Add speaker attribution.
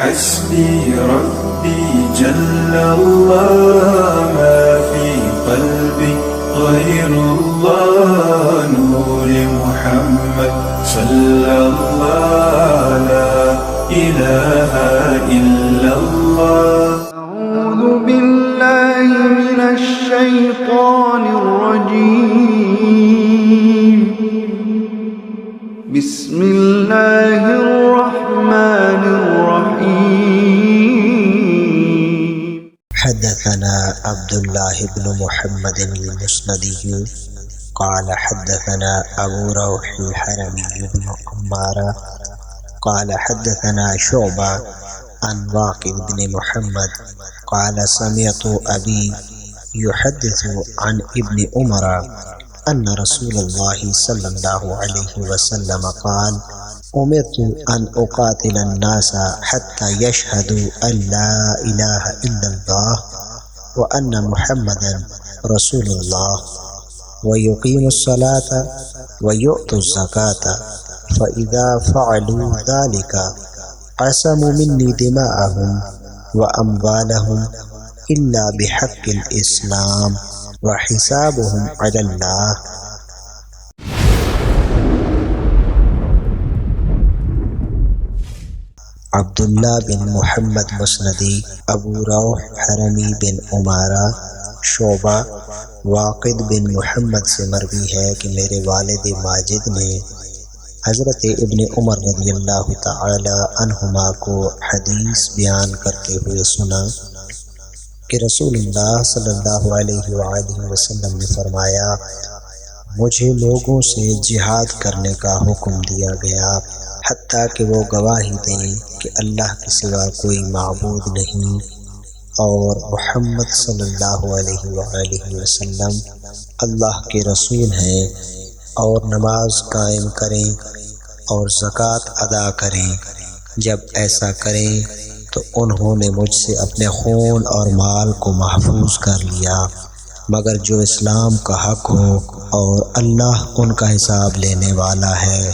Speaker 1: حسبي ربي جل الله ما في قلبي غير الله نور محمد صلى الله لا إله إلا الله.
Speaker 2: أعوذ بالله من الشيطان الرجيم. بسم الله الرحمن الرحيم.
Speaker 3: حدثنا عبد الله بن محمد المسندي قال حدثنا أبو روح الحرمي بن عمارة قال حدثنا شعبة عن واقد بن محمد قال سمعت أبي يحدث عن ابن عمر أن رسول الله صلى الله عليه وسلم قال أمرت أن أقاتل الناس حتى يشهدوا أن لا إله إلا الله وأن محمدا رسول الله ويقيموا الصلاة ويؤتوا الزكاة فإذا فعلوا ذلك عصموا مني دماءهم وأموالهم إلا بحق الإسلام وحسابهم على الله. عبداللہ بن محمد مسندی، ابو روح حرمی بن عمارہ، شعبہ واقد بن محمد سے مروی ہے کہ میرے والد ماجد نے حضرت ابن عمر رضی اللہ تعالی عنہما کو حدیث بیان کرتے ہوئے سنا کہ رسول اللہ صلی اللہ علیہ وآلہ وسلم نے فرمایا، مجھے لوگوں سے جہاد کرنے کا حکم دیا گیا حتیٰ کہ وہ گواہی دیں کہ اللہ کے سوا کوئی معبود نہیں اور محمد صلی اللہ علیہ وآلہ وسلم اللہ کے رسول ہیں، اور نماز قائم کریں اور زکوٰۃ ادا کریں۔ جب ایسا کریں تو انہوں نے مجھ سے اپنے خون اور مال کو محفوظ کر لیا مگر جو اسلام کا حق ہو، اور اللہ ان کا حساب لینے والا ہے۔